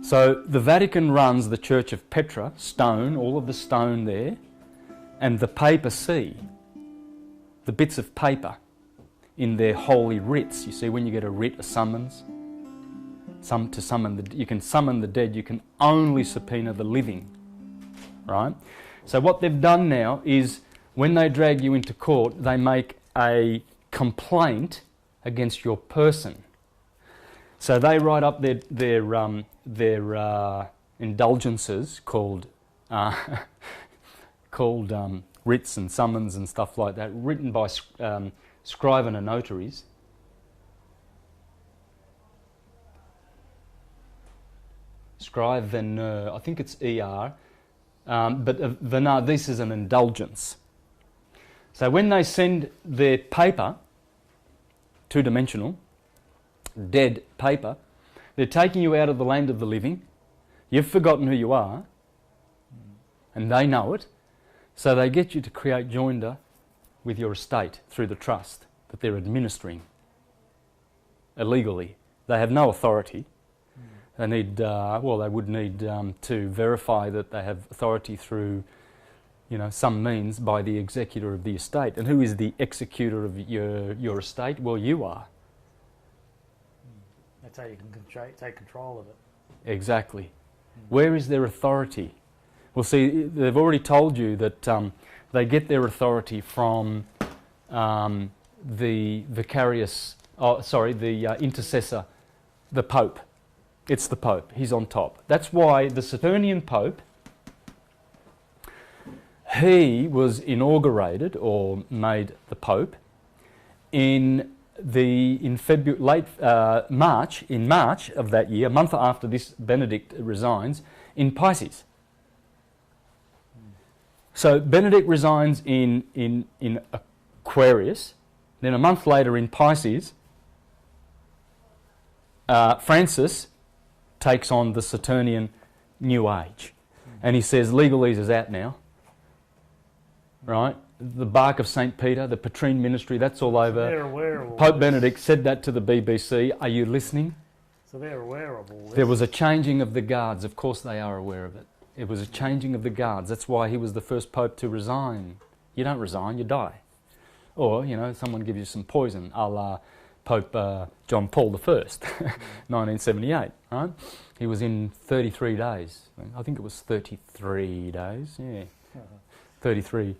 So the Vatican runs the Church of Petra, stone, all of the stone there, and the papacy, the bits of paper in their holy writs. You see, when you get a writ, a summons, you can summon the dead, you can only subpoena the living, right? So what they've done now is, when they drag you into court, they make a complaint against your person. So they write up their indulgences called writs and summons and stuff like that, written by scrivener notaries. Scrivener, I think it's ER, but venar, this is an indulgence. So when they send their paper, two-dimensional, dead paper, they're taking you out of the land of the living. You've forgotten who you are, and they know it, so they get you to create joinder with your estate through the trust that they're administering illegally. They have no authority. They need, they would need to verify that they have authority through, some means by the executor of the estate. And who is the executor of your estate? Well, you are. That's how you can take control of it. Exactly. Where is their authority? Well, see, they've already told you that they get their authority from the intercessor, the Pope. It's the Pope. He's on top. That's why the Saturnian Pope, he was inaugurated or made the Pope in March of that year, a month after this Benedict resigns, in Pisces. So Benedict resigns in Aquarius, then a month later in Pisces, Francis takes on the Saturnian New Age. And he says legalese is out now, right? The bark of St. Peter, the Petrine ministry, that's all over. They're aware of all Pope this. Benedict said that to the BBC. Are you listening? So they're aware of all this. There was a changing of the guards. Of course they are aware of it. It was a changing of the guards. That's why he was the first Pope to resign. You don't resign, you die. Or, someone gives you some poison, a la Pope John Paul I, 1978, right? He was in 33 days. I think it was 33 days, yeah. 33,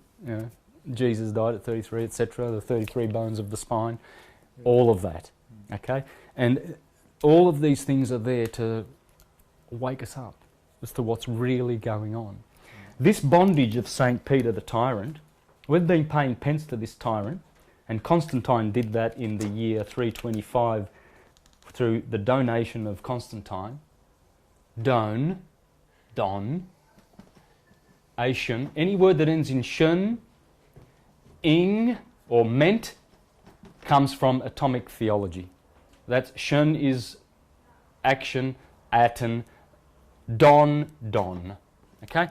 Jesus died at 33, etc., the 33 bones of the spine, all of that, okay? And all of these things are there to wake us up as to what's really going on. This bondage of St. Peter the tyrant, we've been paying pence to this tyrant, and Constantine did that in the year 325 through the donation of Constantine. Ation, any word that ends in shun, ing, or ment comes from atomic theology. That's shun is action, aton, don. Okay?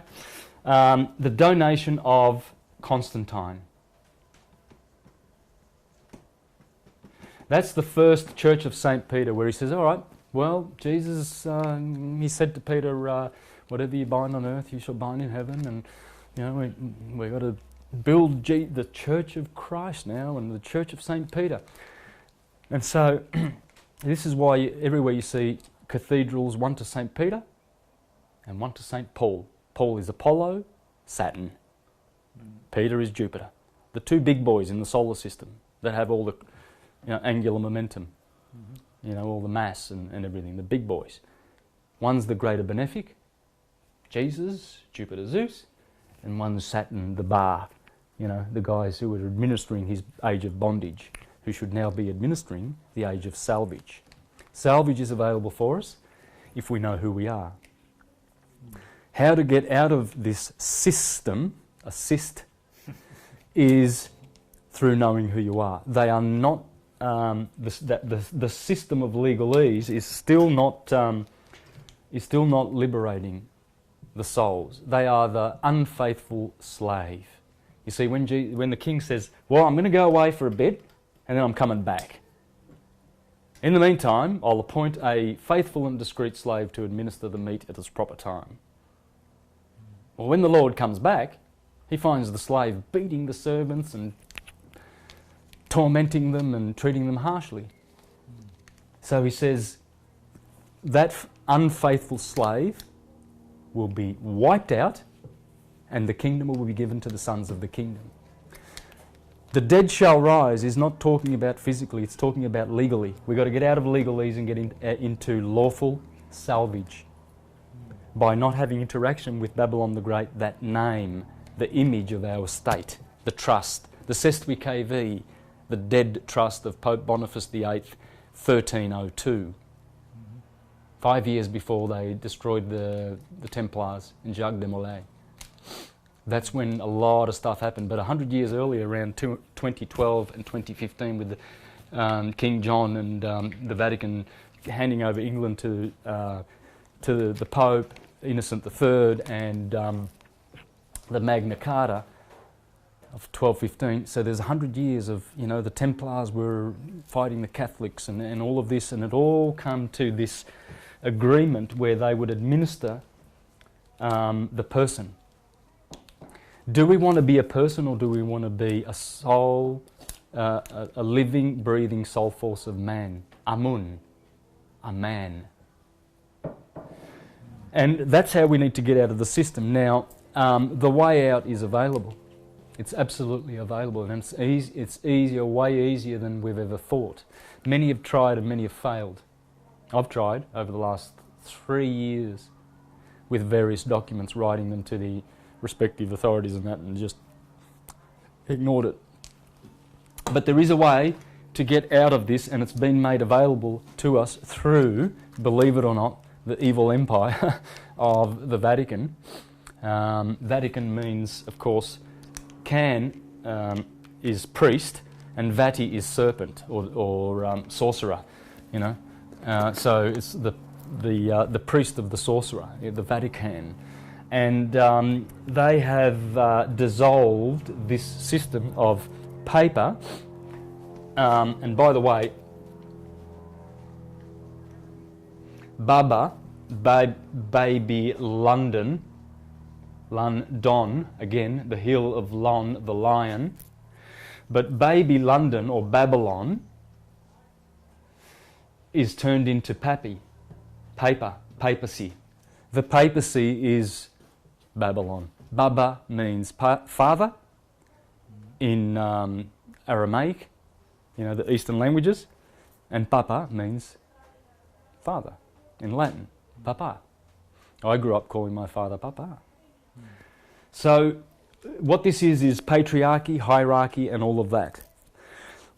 The donation of Constantine. That's the first Church of St. Peter, where he says, all right, well, Jesus, he said to Peter, whatever you bind on earth, you shall bind in heaven. And, we've got to build the Church of Christ now, and the Church of St. Peter. And so, this is why everywhere you see cathedrals, one to St. Peter and one to St. Paul. Paul is Apollo, Saturn. Peter is Jupiter. The two big boys in the solar system that have all the angular momentum, all the mass and everything, the big boys. One's the greater benefic, Jesus, Jupiter, Zeus, and one's Saturn, the bar, the guys who were administering his age of bondage, who should now be administering the age of salvage. Salvage is available for us if we know who we are. How to get out of this system, a cyst, is through knowing who you are. They are not, the system of legalese is still not liberating the souls. They are the unfaithful slave. You see, when the king says, well, I'm going to go away for a bit and then I'm coming back. In the meantime, I'll appoint a faithful and discreet slave to administer the meat at its proper time. Well, when the Lord comes back, he finds the slave beating the servants and tormenting them and treating them harshly. So he says that unfaithful slave will be wiped out and the kingdom will be given to the sons of the kingdom. The dead shall rise is not talking about physically, it's talking about legally. We've got to get out of legalese and get into lawful salvage. By not having interaction with Babylon the Great, that name, the image of our state, the trust, the Sestui KV, the dead trust of Pope Boniface VIII, 1302. 5 years before they destroyed the Templars in Jacques de Molay. That's when a lot of stuff happened. But 100 years earlier, around 2012 and 2015, with King John and the Vatican handing over England to the Pope, Innocent III, and the Magna Carta of 1215. So there's 100 years of, the Templars were fighting the Catholics and all of this, and it all come to this agreement where they would administer the person. Do we want to be a person, or do we want to be a soul, a living, breathing soul force of man? Amun, a man. And that's how we need to get out of the system. Now, the way out is available. It's absolutely available, and it's easier, way easier than we've ever thought. Many have tried and many have failed. I've tried over the last 3 years with various documents, writing them to the respective authorities and that, and just ignored it. But there is a way to get out of this, and it's been made available to us through, believe it or not, the evil empire of the Vatican. Vatican means, of course, can is priest, and vati is serpent or sorcerer. So it's the priest of the sorcerer, the Vatican. And they have dissolved this system of paper. And by the way, Baba, baby London, London, again, the hill of Lon, the lion. But baby London, or Babylon, is turned into papacy. The papacy is Babylon. Baba means father in Aramaic, the Eastern languages, and papa means father in Latin, papa. I grew up calling my father papa. So what this is patriarchy, hierarchy, and all of that.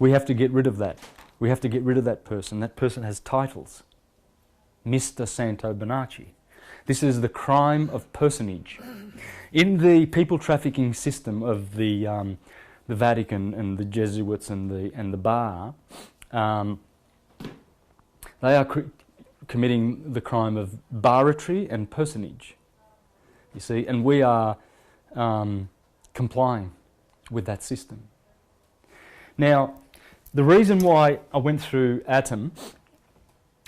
We have to get rid of that. We have to get rid of that person. That person has titles. Mr. Santo Bonacci. This is the crime of personage. In the people trafficking system of the Vatican and the Jesuits and the Bar, they are committing the crime of barratry and personage. You see, and we are complying with that system. Now, the reason why I went through Atum,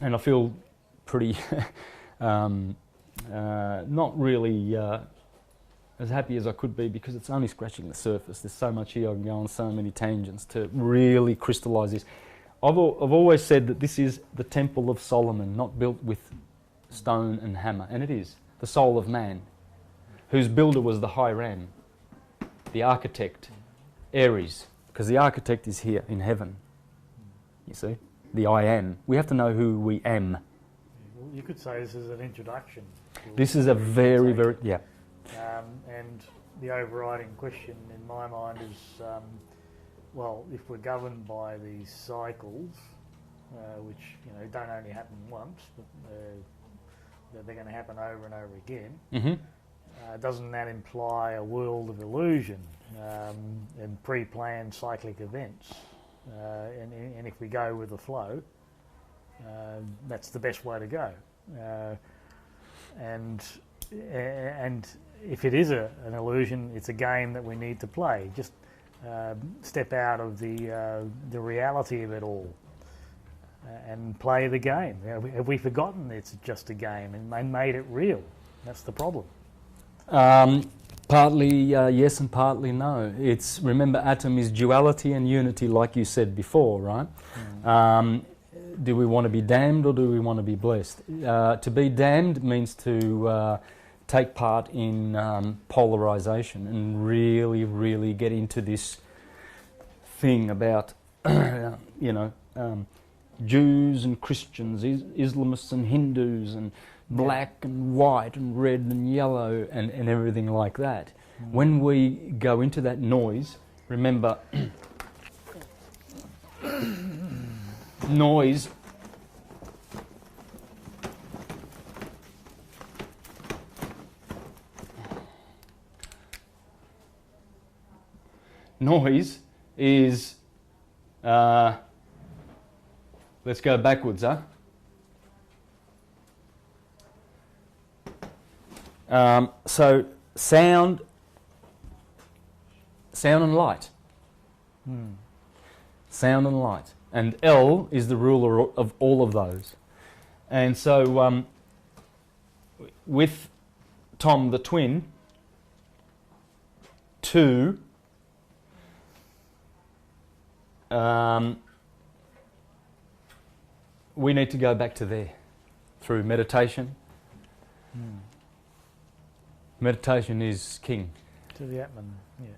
and I feel pretty not really as happy as I could be, because it's only scratching the surface. There's so much here I can go on, so many tangents to really crystallise this. I've always said that this is the Temple of Solomon, not built with stone and hammer, and it is the soul of man, whose builder was the Hiram, the architect, Ares, because the architect is here in heaven. You see, the I am. We have to know who we am. Well, you could say this is an introduction. This is a very, yeah. And the overriding question in my mind is, well, if we're governed by these cycles, which don't only happen once, but they're going to happen over and over again, doesn't that imply a world of illusion and pre-planned cyclic events? And if we go with the flow, that's the best way to go. And if it is an illusion, it's a game that we need to play. Just step out of the reality of it all. and play the game. Have we forgotten it's just a game and made it real? That's the problem. Partly yes and partly no. It's, remember, Atum is duality and unity, like you said before, right? Do we want to be damned or do we want to be blessed? To be damned means to take part in polarization and really, really get into this thing about, Jews and Christians, Islamists and Hindus, and black and white and red and yellow and everything like that. When we go into that noise, remember, noise is let's go backwards, huh? So sound and light. Sound and light. And L is the ruler of all of those. And so with Tom the twin, 2, we need to go back to there through meditation. Meditation is king. To the Atman,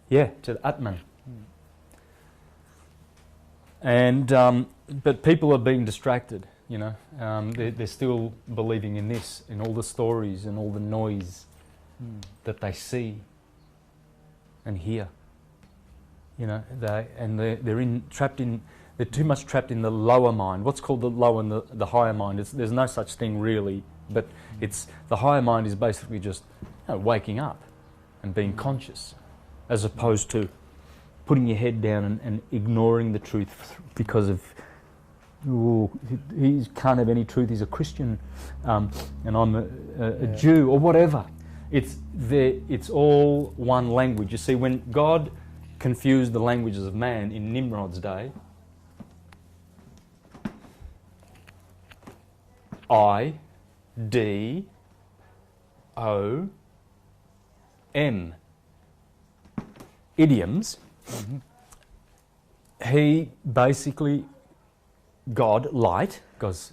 Yeah, to the Atman. And but people are being distracted, they're still believing in this, in all the stories and all the noise that they see and hear. They're too much trapped in the lower mind. What's called the lower and the higher mind? There's no such thing really, but the higher mind is basically just waking up and being conscious, as opposed to putting your head down and ignoring the truth because of, he can't have any truth, he's a Christian, and I'm a Jew, or whatever. It's all one language. You see, when God confused the languages of man in Nimrod's day, I-D-O-M, idioms, he basically, God, light, because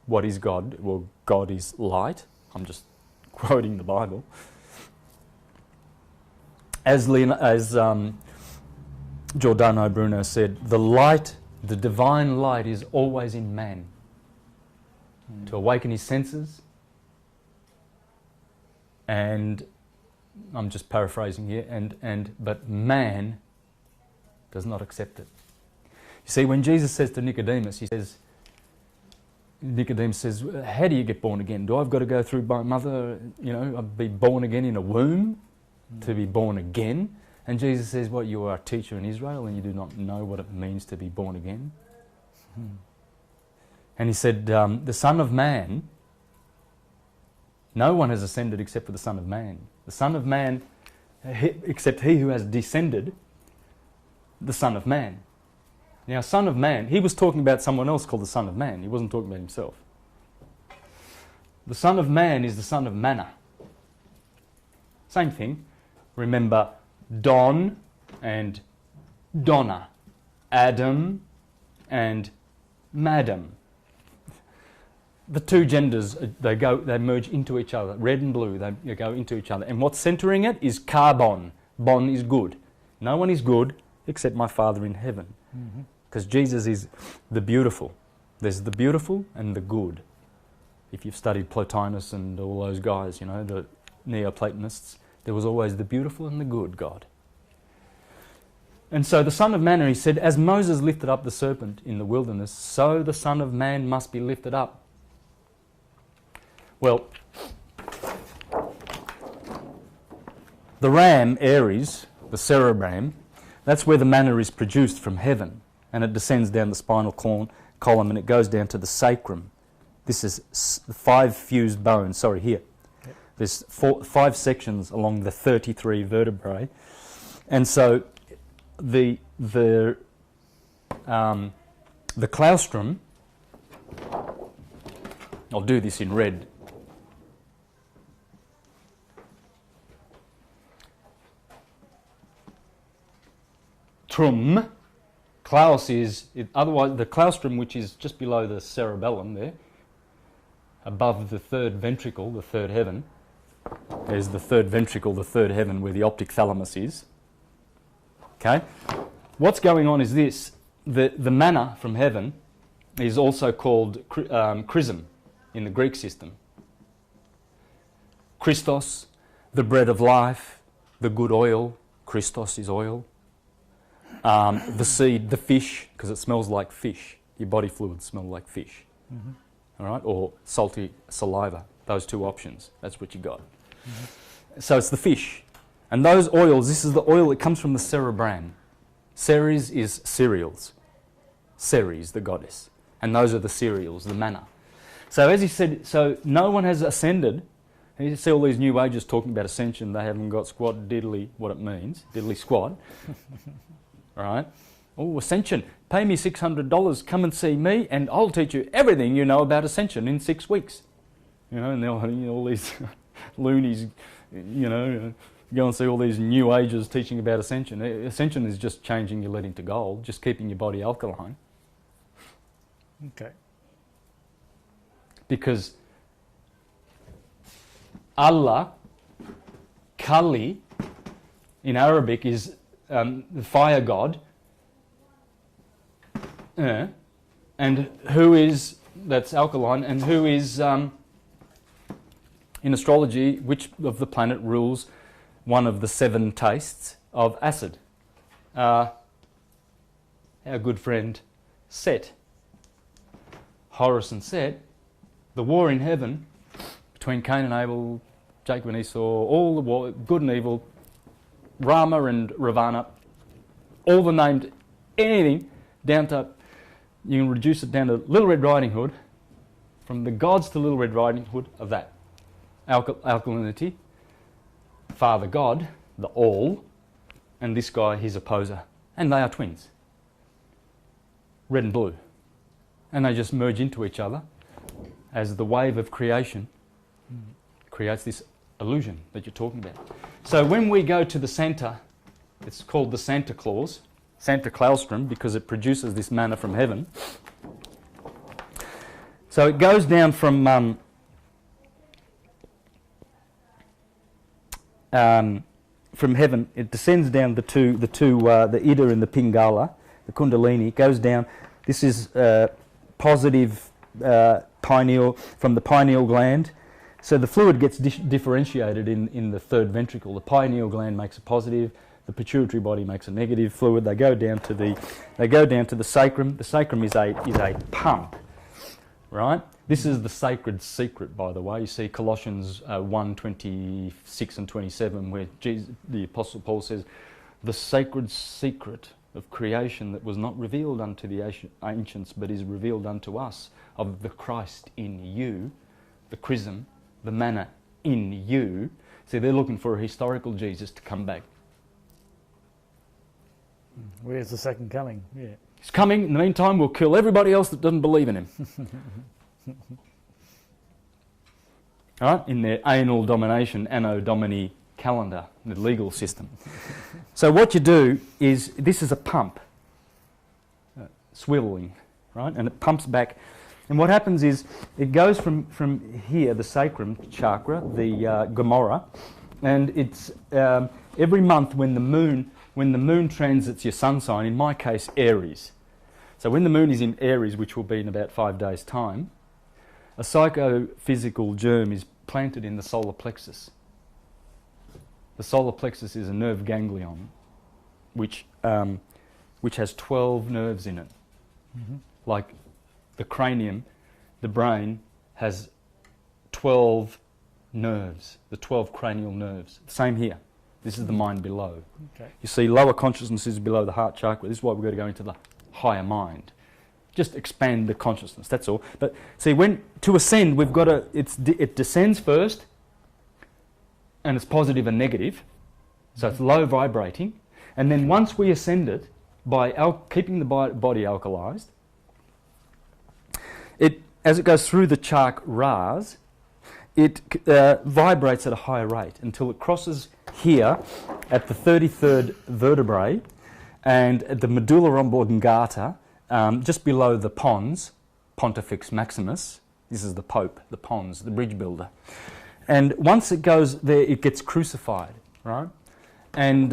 what is God? Well, God is light. I'm just quoting the Bible. As Giordano Bruno said, the light, the divine light is always in man. To awaken his senses, and I'm just paraphrasing here, but man does not accept it. You see, when Jesus says to Nicodemus, Nicodemus says, how do you get born again? Do I've got to go through my mother, I'd be born again in a womb to be born again? And Jesus says, what, you are a teacher in Israel and you do not know what it means to be born again? And he said, the Son of Man, no one has ascended except for the Son of Man. The Son of Man, except he who has descended, the Son of Man. Now, Son of Man, he was talking about someone else called the Son of Man. He wasn't talking about himself. The Son of Man is the son of manna. Same thing. Remember, Don and Donna, Adam and Madam. The two genders, they merge into each other. Red and blue, they go into each other. And what's centering it is carbon. Bon is good. No one is good except my Father in heaven. Because Jesus is the beautiful. There's the beautiful and the good. If you've studied Plotinus and all those guys, the Neoplatonists, there was always the beautiful and the good God. And so the Son of Man, he said, as Moses lifted up the serpent in the wilderness, so the Son of Man must be lifted up. Well, the ram, Aries, the cerebrum, that's where the manna is produced from heaven, and it descends down the spinal column and it goes down to the sacrum. This is 5 fused bones, here. Yep. There's 5 sections along the 33 vertebrae. And so the claustrum I'll do this in red. Trum. Klaus is, otherwise the claustrum, which is just below the cerebellum there, above the third ventricle, the third heaven. There's the third ventricle, the third heaven, where the optic thalamus is. Okay? What's going on is this. The manna from heaven is also called chrism in the Greek system. Christos, the bread of life, the good oil. Christos is oil. The seed, the fish, because it smells like fish. Your body fluids smell like fish. Mm-hmm. All right? Or salty saliva. Those two options. That's what you got. Mm-hmm. So it's the fish. And those oils, this is the oil that comes from the cerebrum. Ceres is cereals. Ceres, the goddess. And those are the cereals, the manna. So as he said, so no one has ascended. And you see all these new ages talking about ascension. They haven't got squat diddly what it means. Diddly squat. All right? Oh, ascension. Pay me $600. Come and see me and I'll teach you everything you know about ascension in 6 weeks. You know, and all these loonies, you know, go and see all these new ages teaching about ascension. Ascension is just changing your lead into gold, just keeping your body alkaline. Okay. Because Allah, Kali, in Arabic is the fire god. And who is, that's alkaline, and who is, in astrology, which of the planet rules one of the 7 tastes of acid? Our good friend Set. Horus and Set, the war in heaven between Cain and Abel, Jacob and Esau, all the war, good and evil, Rama and Ravana, all the named anything down to, you can reduce it down to Little Red Riding Hood, from the gods to Little Red Riding Hood of that. Alkalinity, Father God, the All, and this guy, his opposer. And they are twins. Red and blue. And they just merge into each other as the wave of creation creates this illusion that you're talking about. So when we go to the Santa, it's called the Santa Claus, Santa Claustrum, because it produces this manna from heaven. So it goes down from heaven. It descends down the Ida and the Pingala, the Kundalini. It goes down. This is positive pineal, from the pineal gland. So the fluid gets differentiated in the third ventricle. The pineal gland makes a positive, the pituitary body makes a negative fluid. They go down to the sacrum. The sacrum is a pump, right? This is the sacred secret, by the way. You see Colossians 1:26 and 27, where the Apostle Paul says, the sacred secret of creation that was not revealed unto the ancients, but is revealed unto us, of the Christ in you, the chrism, the manna in you. See, they're looking for a historical Jesus to come back. Where's the second coming? Yeah. He's coming. In the meantime, we'll kill everybody else that doesn't believe in him. All right? In their anal domination, Anno Domini calendar, the legal system. So what you do is, this is a pump, swiveling, right? And it pumps back. And what happens is, it goes from here, the sacrum chakra, the Gomorrah, and it's every month when the moon transits your sun sign, in my case Aries. So when the moon is in Aries, which will be in about 5 days' time, a psychophysical germ is planted in the solar plexus. The solar plexus is a nerve ganglion which has 12 nerves in it. Mm-hmm. Like the cranium, the brain has 12 nerves, the 12 cranial nerves. Same here. This is the mind below. Okay. You see, lower consciousness is below the heart chakra. This is why we've got to go into the higher mind. Just expand the consciousness, that's all. But see, to ascend, we've got to, it descends first, and it's positive and negative, so it's low vibrating. And then once we ascend it, by keeping the body alkalized, as it goes through the chakras, it vibrates at a higher rate until it crosses here at the 33rd vertebrae and at the medulla oblongata, just below the pons, Pontifex Maximus. This is the Pope, the pons, the bridge builder. And once it goes there, it gets crucified, right? And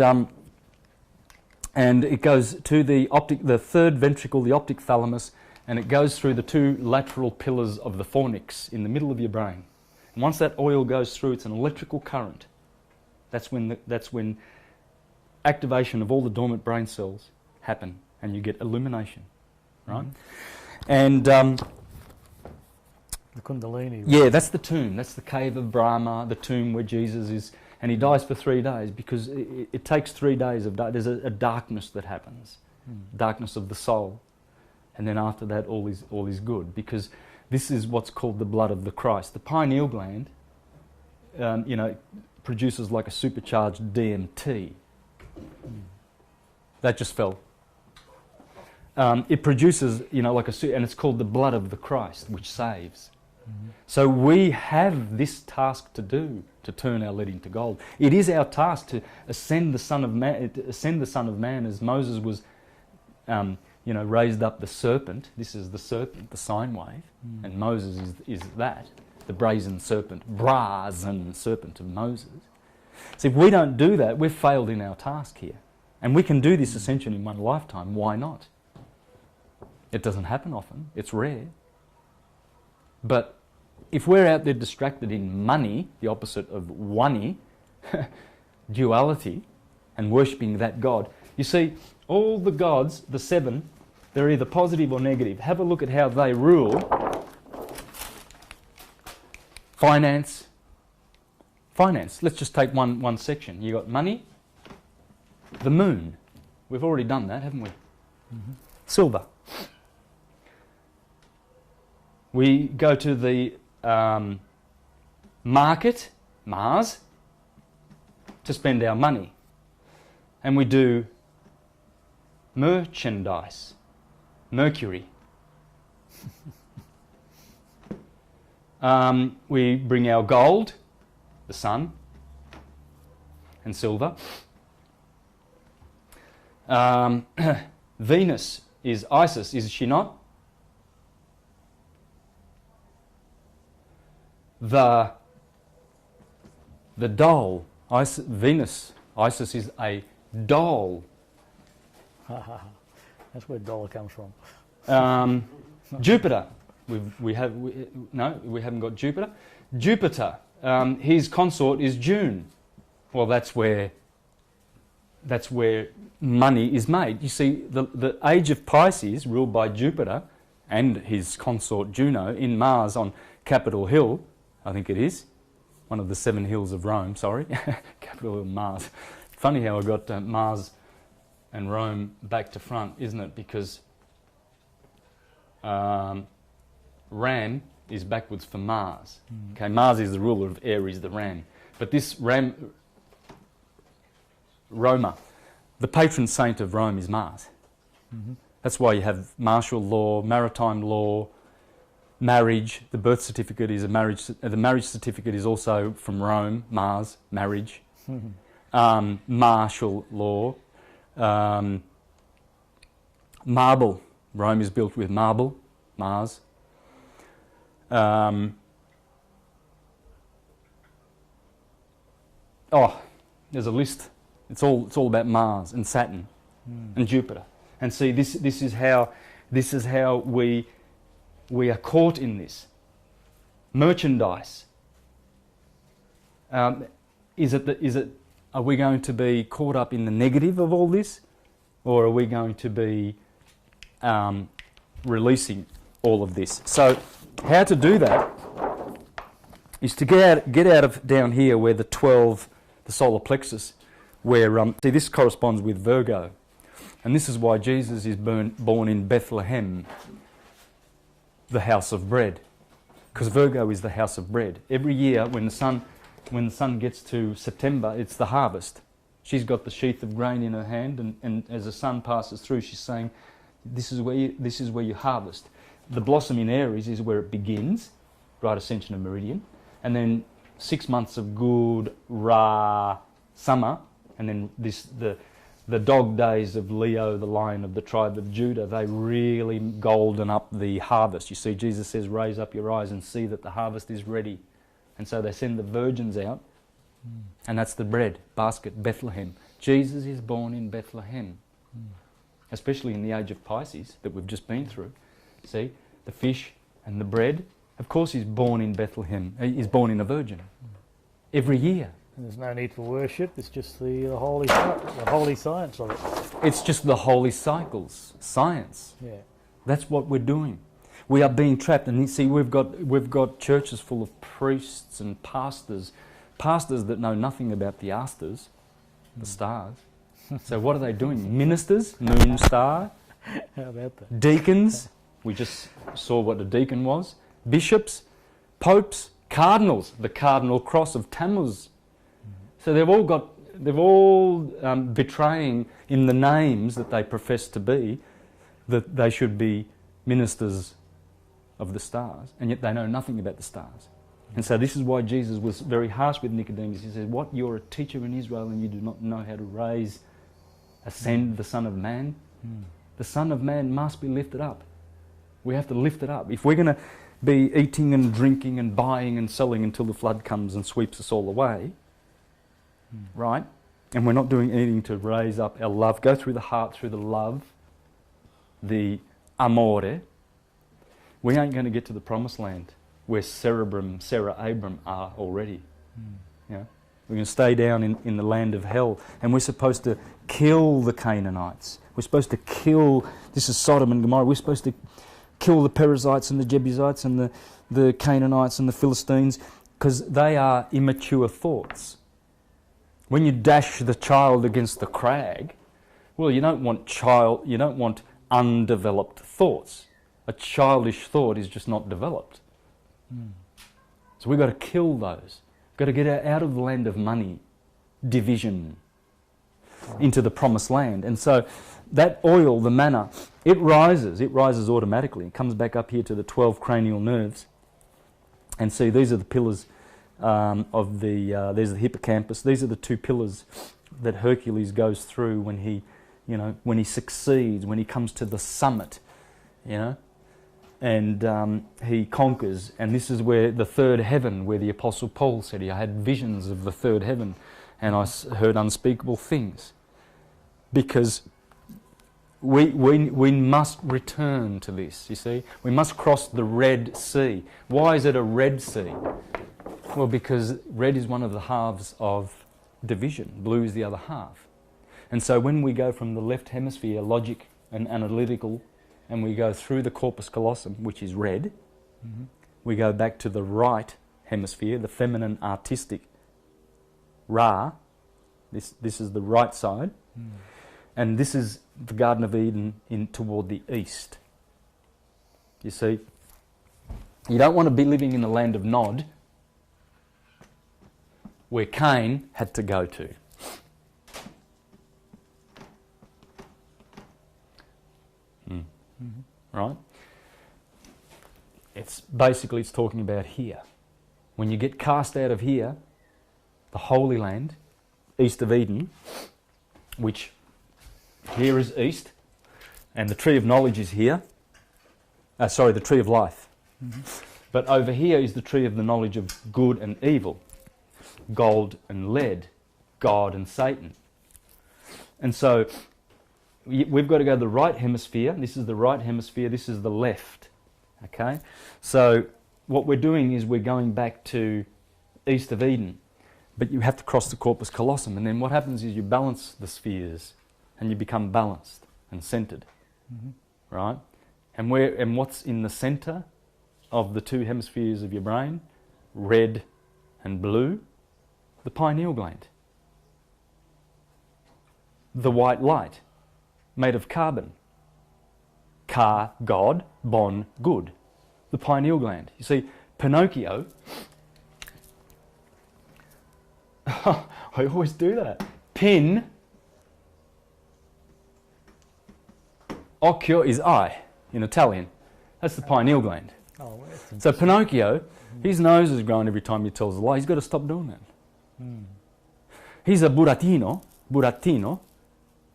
it goes to the third ventricle, the optic thalamus, and it goes through the two lateral pillars of the fornix in the middle of your brain. And once that oil goes through, it's an electrical current. That's when activation of all the dormant brain cells happen, and you get illumination, right? Mm-hmm. And the Kundalini. Yeah, that's the tomb. That's the cave of Brahma, the tomb where Jesus is, and he dies for 3 days because it takes 3 days of there's a darkness that happens, darkness of the soul, and then after that all is good, because this is what's called the blood of the Christ. The pineal gland, produces like a supercharged DMT. That just fell. It produces, like and it's called the blood of the Christ, which saves. Mm-hmm. So we have this task to do, to turn our lead into gold. It is our task to ascend the Son of Man, as Moses was, raised up the serpent. This is the serpent, the sine wave, and Moses is that, the brazen serpent, brazen serpent of Moses. So if we don't do that, we've failed in our task here. And we can do this ascension in one lifetime. Why not? It doesn't happen often. It's rare. But if we're out there distracted in money, the opposite of wani, duality, and worshipping that God, you see, all the gods, the 7, they're either positive or negative. Have a look at how they rule finance. Let's just take one section. You got money, the moon. We've already done that, haven't we? Mm-hmm. Silver. We go to the market, Mars, to spend our money. And we do merchandise, Mercury. We bring our gold, the sun, and silver. Venus is Isis, is she not? The doll, Venus, Isis is a doll. That's where dollar comes from. Jupiter, we haven't got Jupiter. Jupiter, his consort is June. Well, that's where money is made. You see, the age of Pisces, ruled by Jupiter and his consort Juno in Mars on Capitol Hill, I think it is, one of the 7 hills of Rome, sorry, Capitol Hill, Mars. Funny how I got Mars and Rome back to front, isn't it? Because Ram is backwards for Mars. Okay, Mars is the ruler of Aries, the Ram. But this Roma, the patron saint of Rome is Mars. Mm-hmm. That's why you have martial law, maritime law, marriage. The birth certificate is the marriage certificate is also from Rome, Mars, marriage. Mm-hmm. Martial law. Marble. Rome is built with marble, Mars. There's a list. It's all about Mars and Saturn and Jupiter. And see, this is how we are caught in this. Merchandise. Are we going to be caught up in the negative of all this, or are we going to be releasing all of this? So, how to do that is to get out of down here where the 12, the solar plexus, where see, this corresponds with Virgo, and this is why Jesus is born in Bethlehem, the house of bread, because Virgo is the house of bread. Every year when the sun gets to September, it's the harvest. She's got the sheath of grain in her hand, and as the sun passes through, she's saying, this is where you harvest. the blossom in Aries is where it begins, right ascension of meridian, and then 6 months of good Ra summer, and then the dog days of Leo, the lion of the tribe of Judah, they really golden up the harvest. You see, Jesus says, raise up your eyes and see that the harvest is ready. And so they send the virgins out, and that's the bread basket, Bethlehem. Jesus is born in Bethlehem, especially in the age of Pisces that we've just been through. See, the fish and the bread, of course he's born in Bethlehem. He's born in a virgin every year. And there's no need for worship, it's just the holy science of it. It's just the holy cycles, science. Yeah. That's what we're doing. We are being trapped, and you see, we've got churches full of priests and pastors that know nothing about the asters, the stars. So what are they doing? Ministers, moon, star. How about that? Deacons, we just saw what a deacon was. Bishops, popes, cardinals, the cardinal cross of Tammuz. So they've all betraying in the names that they profess to be, that they should be ministers of the stars, and yet they know nothing about the stars. And so this is why Jesus was very harsh with Nicodemus. He said, what, you're a teacher in Israel and you do not know how to ascend the Son of Man? The Son of Man must be lifted up. We have to lift it up. If we're going to be eating and drinking and buying and selling until the flood comes and sweeps us all away, right? And we're not doing anything to raise up our love, go through the heart, through the love, the amore, we ain't going to get to the promised land where Sarah, Abram are already. You know? We're going to stay down in the land of hell, and we're supposed to kill the Canaanites. We're supposed to kill, this is Sodom and Gomorrah, we're supposed to kill the Perizzites and the Jebusites and the Canaanites and the Philistines, because they are immature thoughts. When you dash the child against the crag, well, you don't want undeveloped thoughts. A childish thought is just not developed. So we've got to kill those. We've got to get out of the land of money, division, into the promised land. And so that oil, the manna, it rises automatically. It comes back up here to the 12 cranial nerves. And see, these are the pillars there's the hippocampus. These are the two pillars that Hercules goes through when he succeeds, when he comes to the summit, and he conquers. And this is where the third heaven, where the Apostle Paul said, I had visions of the third heaven and I heard unspeakable things. Because we must return to this, you see. We must cross the Red Sea. Why is it a Red Sea? Well, because red is one of the halves of division. Blue is the other half. And so when we go from the left hemisphere, logic and analytical, and we go through the corpus callosum, which is red, we go back to the right hemisphere, the feminine artistic, Ra. This is the right side. And this is the Garden of Eden toward the east. You see, you don't want to be living in the land of Nod, where Cain had to go to. Right? It's talking about here. When you get cast out of here, the Holy Land, east of Eden, which here is east, and the tree of knowledge is here. The tree of life. But over here is the tree of the knowledge of good and evil, gold and lead, God and Satan. And so we've got to go to the right hemisphere. This is the right hemisphere, this is the left. Okay? So what we're doing is we're going back to east of Eden. But you have to cross the corpus callosum, and then what happens is you balance the spheres and you become balanced and centered. Right? And what's in the center of the two hemispheres of your brain? Red and blue. The pineal gland. The white light, made of carbon. Car, God, bon, good. The pineal gland. You see, Pinocchio, I always do that. Occhio is eye in Italian. That's the pineal gland. Oh, well, that's So interesting. Pinocchio, his nose is growing every time he tells a lie. He's got to stop doing that. Mm. He's a burattino,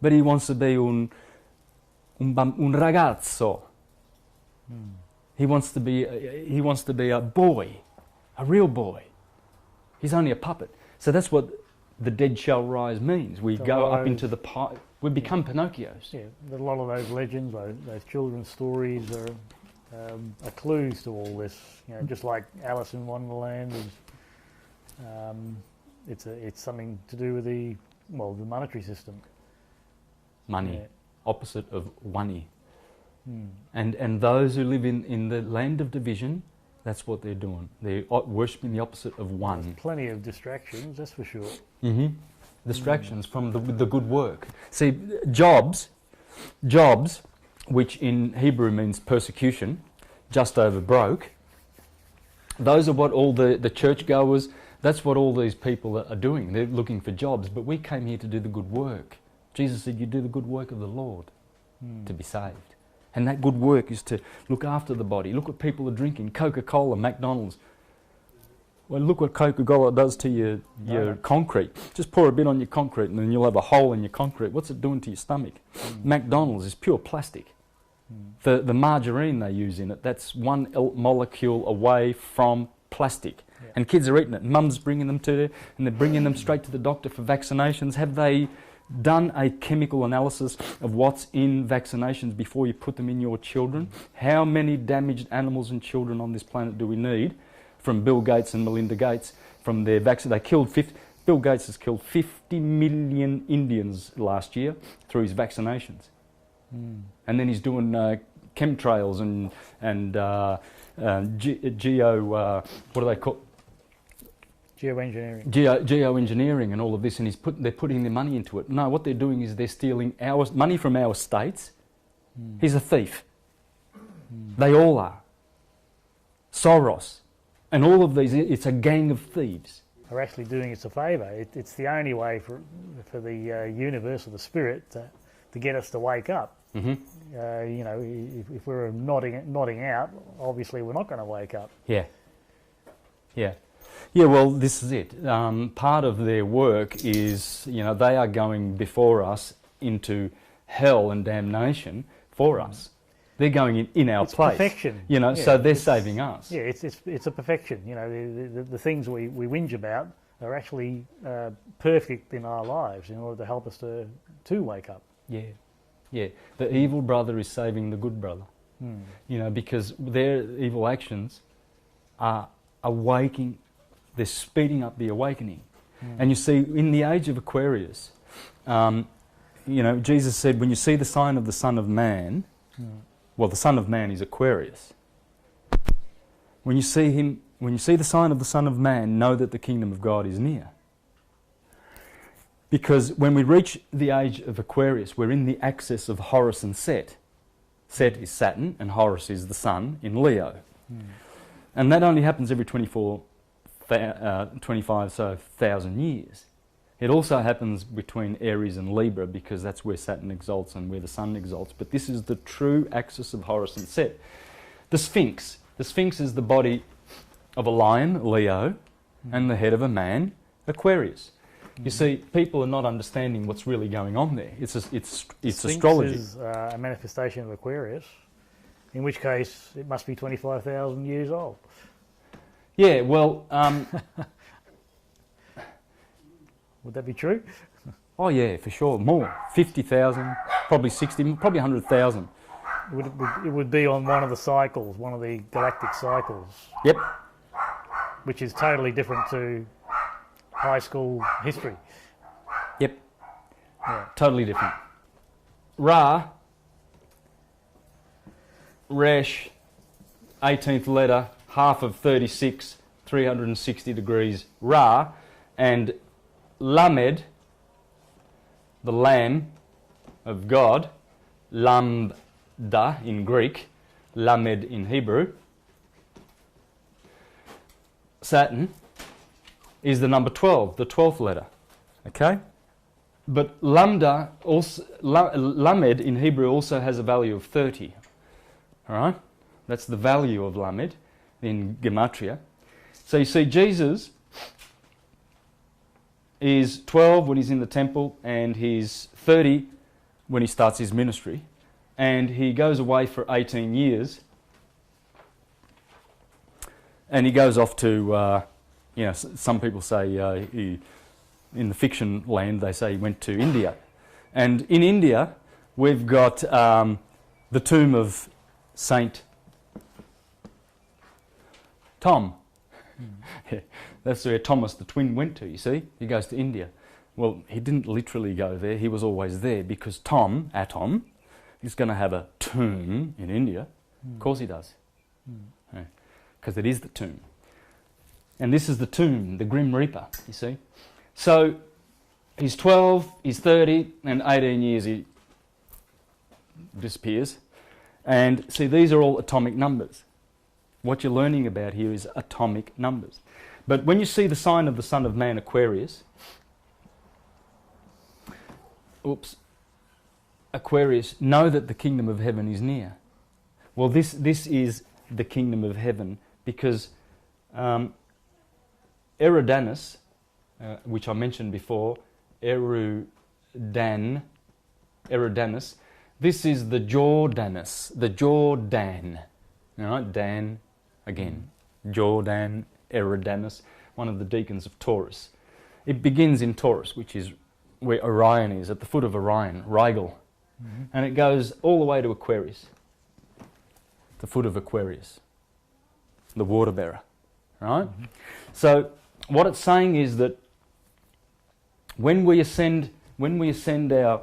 but he wants to be un ragazzo. Mm. He wants to be a boy, a real boy. He's only a puppet. So that's what the dead shall rise means. We So go all up into those- the we become Pinocchios. Yeah, a lot of those legends, those children's stories are clues to all this. You know, just like Alice in Wonderland is, it's something to do with the monetary system. Money, Yeah. opposite of wani. Mm. And those who live in the land of division, that's what they're doing. They're worshipping the opposite of one. There's plenty of distractions, that's for sure. Mm-hmm. Distractions from the good work. See, jobs, which in Hebrew means persecution, just over broke, those are what all the churchgoers, that's what all these people are doing. They're looking for jobs, but we came here to do the good work. Jesus said, you do the good work of the Lord to be saved. And that good work is to look after the body. Look what people are drinking, Coca-Cola, McDonald's. Well, look what Coca-Cola does to your concrete. Just pour a bit on your concrete and then you'll have a hole in your concrete. What's it doing to your stomach? McDonald's is pure plastic. The margarine they use in it, that's one molecule away from plastic. Yeah. And kids are eating it. Mum's bringing them to there and they're bringing them straight to the doctor for vaccinations. Have they done a chemical analysis of what's in vaccinations before you put them in your children? How many damaged animals and children on this planet do we need from Bill Gates and Melinda Gates from their vaccine? They killed Bill Gates has killed 50 million Indians last year through his vaccinations. And then he's doing chemtrails and what do they call? Geoengineering. Geoengineering and all of this, and they're putting their money into it. No, what they're doing is they're stealing our money from our states. He's a thief. They all are. Soros. And all of these, it's a gang of thieves. Are actually doing us a favour. It's the only way for the universe or the spirit to get us to wake up. Mm-hmm. You know, if we're nodding out, obviously we're not going to wake up. Yeah. Yeah. Yeah, well, this is it. Part of their work is, you know, they are going before us into hell and damnation for us. They're going in our It's place. perfection. You know, Yeah, so they're saving us. Yeah, it's a perfection. You know, the things we whinge about are actually perfect in our lives in order to help us to wake up. Yeah. Yeah. The evil brother is saving the good brother. You know, because their evil actions are awaking, they're speeding up the awakening. And you see, in the age of Aquarius, you know, Jesus said, when you see the sign of the Son of Man, well, the Son of Man is Aquarius. When you see him, when you see the sign of the Son of Man, know that the kingdom of God is near. Because when we reach the age of Aquarius, we're in the axis of Horus and Set. Set is Saturn and Horus is the Sun in Leo. And that only happens every 25,000 years. It also happens between Aries and Libra because that's where Saturn exalts and where the Sun exalts. But this is the true axis of Horus and Set. The Sphinx. The Sphinx is the body of a lion, Leo, and the head of a man, Aquarius. You see, people are not understanding what's really going on there. It's Sphinx astrology. is a manifestation of Aquarius, in which case it must be 25,000 years old. Yeah, well, Would that be true? oh yeah, for sure, more. 50,000, probably 60, probably 100,000. It would be on one of the cycles, one of the galactic cycles, Yep. which is totally different to high school history. Yep. Yeah. Totally different. Ra, Resh, 18th letter, half of 36, 360 degrees, Ra, and Lamed, the Lamb of God, Lambda in Greek, Lamed in Hebrew. Saturn is the number 12, the 12th letter. Okay? But Lambda also, Lamed in Hebrew also has a value of 30. All right? That's the value of Lamed in Gematria. So you see Jesus is 12 when he's in the temple, and he's 30 when he starts his ministry, and he goes away for 18 years, and he goes off to, some people say in the fiction land, they say he went to India. And in India, we've got the tomb of Saint Tom. Yeah, that's where Thomas the twin went to, you see. He goes to India. Well, he didn't literally go there. He was always there because Tom, Atum, is going to have a tomb in India. Of course he does. Because it is the tomb. And this is the tomb, the Grim Reaper, you see. So he's 12, he's 30, and 18 years he disappears. And see, these are all atomic numbers. What you're learning about here is atomic numbers. But when you see the sign of the Son of Man, Aquarius, Aquarius, know that the kingdom of heaven is near. Well, this is the kingdom of heaven because Eridanus, which I mentioned before, Eridanus, this is the Jordan. All right, Dan, again, Jordan, Eridanus, one of the deacons of Taurus. It begins in Taurus, which is where Orion is, at the foot of Orion, Rigel. And it goes all the way to Aquarius, the foot of Aquarius, the water bearer, right? So what it's saying is that when we ascend our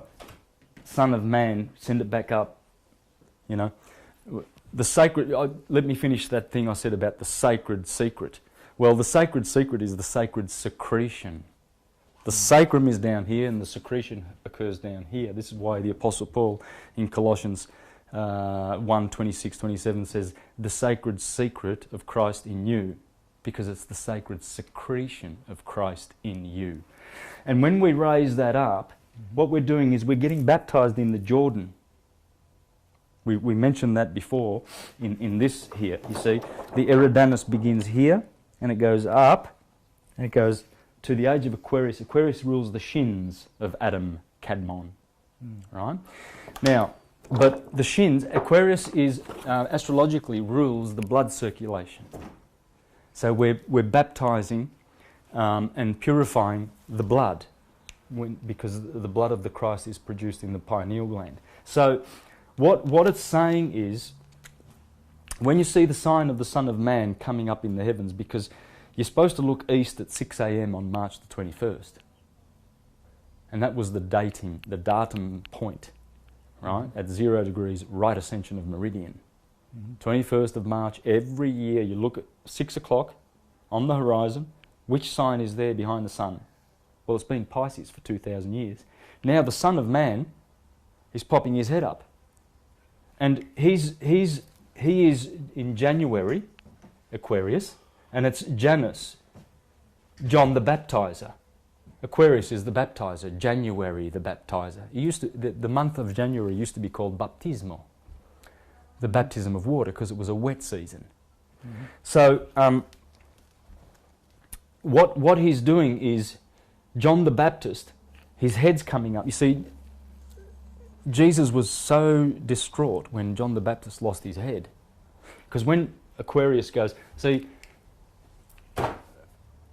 Son of Man, send it back up, the sacred, let me finish that thing I said about the sacred secret. Well, the sacred secret is the sacred secretion. The sacrum is down here and the secretion occurs down here. This is why the Apostle Paul in Colossians 1, 26, 27 says, the sacred secret of Christ in you, because it's the sacred secretion of Christ in you. And when we raise that up, what we're doing is we're getting baptized in the Jordan. We mentioned that before in this here. You see, the Eridanus begins here and it goes up and it goes to the age of Aquarius. Aquarius rules the shins of Adam Kadmon, right? Now, but the shins, Aquarius is astrologically rules the blood circulation. So we're baptizing and purifying the blood because the blood of the Christ is produced in the pineal gland. So what it's saying is, when you see the sign of the Son of Man coming up in the heavens, because you're supposed to look east at 6 a.m. on March the 21st. And that was the datum point, right? At 0 degrees, right ascension of meridian. 21st of March, every year you look at 6 o'clock on the horizon. Which sign is there behind the sun? Well, it's been Pisces for 2,000 years. Now the Son of Man is popping his head up. And he is in January, Aquarius, and it's Janus, John the Baptizer. Aquarius is the baptizer, January the baptizer. The month of January used to be called baptismo, the baptism of water, because it was a wet season. So what he's doing is, John the Baptist, his head's coming up. You see, Jesus was so distraught when John the Baptist lost his head. Because when Aquarius goes, see,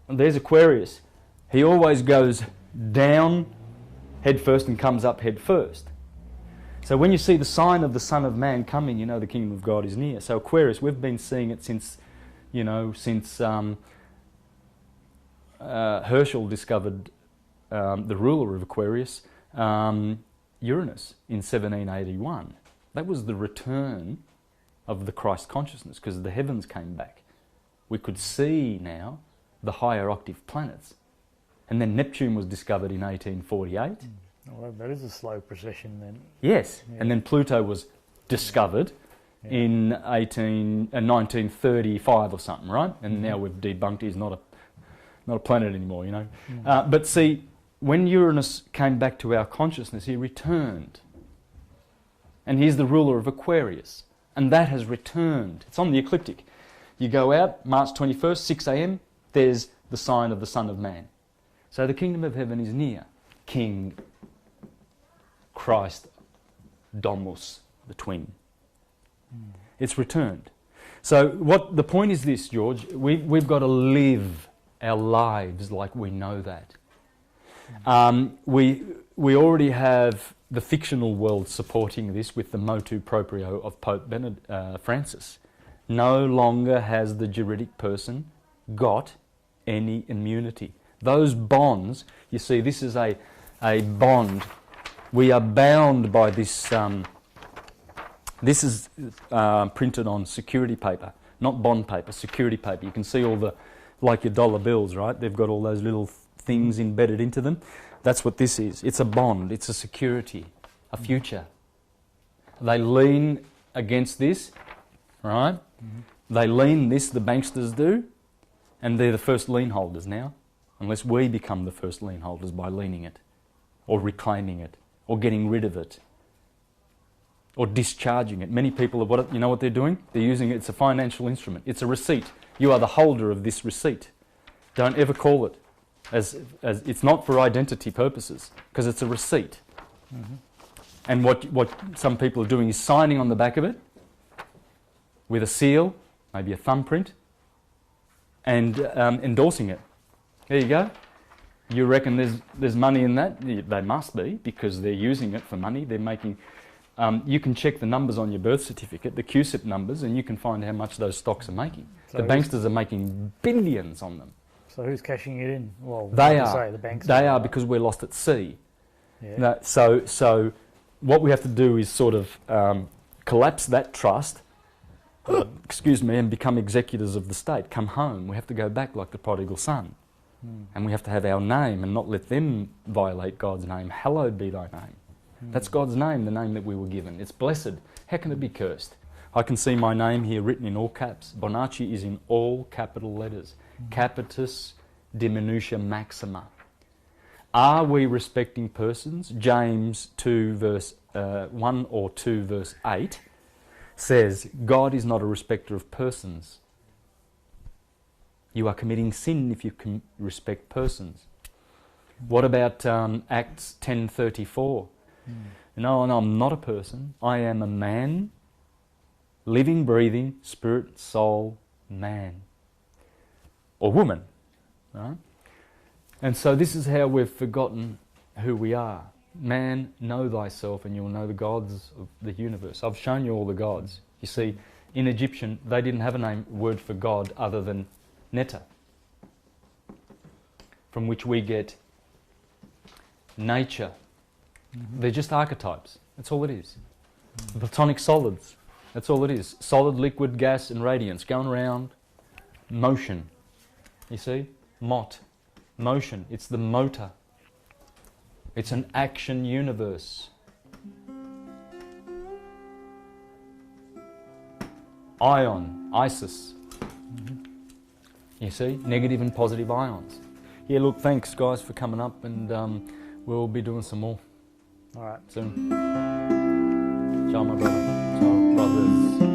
there's Aquarius. He always goes down head first and comes up head first. So when you see the sign of the Son of Man coming, you know the kingdom of God is near. So Aquarius, we've been seeing it since Herschel discovered the ruler of Aquarius, Uranus, in 1781. That was the return of the Christ consciousness, because the heavens came back. We could see now the higher octave planets. And then Neptune was discovered in 1848. Well, that is a slow procession then. Yes, yeah. And then Pluto was discovered in 1935 or something, right? And now we've debunked he's not a planet anymore, But see, when Uranus came back to our consciousness, he returned. And he's the ruler of Aquarius. And that has returned. It's on the ecliptic. You go out, March 21st, 6 a.m, there's the sign of the Son of Man. So the kingdom of heaven is near. King Christ Domus, the twin. It's returned. So what the point is this, George, we've got to live our lives like we know that. We already have the fictional world supporting this with the motu proprio of Pope Francis. No longer has the juridic person got any immunity. Those bonds, you see, this is a bond. We are bound by this. This is printed on security paper, not bond paper, security paper. You can see all the, like your dollar bills, right? They've got all those little things embedded into them. That's what this is. It's a bond, it's a security, a future. They lean against this, right? Mm-hmm. They lean this, the banksters do, and they're the first lien holders now, unless we become the first lien holders by leaning it, or reclaiming it, or getting rid of it, or discharging it. Many people, you know what they're doing? They're using it, it's a financial instrument. It's a receipt. You are the holder of this receipt. Don't ever call it as it's not for identity purposes, because it's a receipt. Mm-hmm. And what some people are doing is signing on the back of it with a seal, maybe a thumbprint, and endorsing it. There you go. You reckon there's money in that? They must be, because they're using it for money. They're making. You can check the numbers on your birth certificate, the QSIP numbers, and you can find how much those stocks are making. So the banksters are making billions on them. So who's cashing it in? Well, they are. Say, the banks are because we're lost at sea. Yeah. No, so what we have to do is sort of collapse that trust, excuse me, and become executors of the state. Come home. We have to go back like the prodigal son. And we have to have our name and not let them violate God's name. Hallowed be thy name. That's God's name, the name that we were given. It's blessed. How can it be cursed? I can see my name here written in all caps. Bonacci is in all capital letters. Capitis diminutia maxima. Are we respecting persons? James 2 verse 1 or 2 verse 8 says, God is not a respecter of persons. You are committing sin if you respect persons. What about Acts 10:34? No, I'm not a person. I am a man, living, breathing, spirit, soul, man. Or woman. Right? And so this is how we've forgotten who we are. Man, know thyself and you'll know the gods of the universe. I've shown you all the gods. You see, in Egyptian, they didn't have a word for God other than Netta, from which we get nature. They're just archetypes. That's all it is. Platonic solids. That's all it is. Solid, liquid, gas and radiance going around. Motion. You see? Mot. Motion. It's the motor. It's an action universe. Ion. Isis. You see? Negative and positive ions. Yeah, look, thanks guys for coming up, and we'll be doing some more. All right. Soon. Ciao, my brother. Ciao, brothers.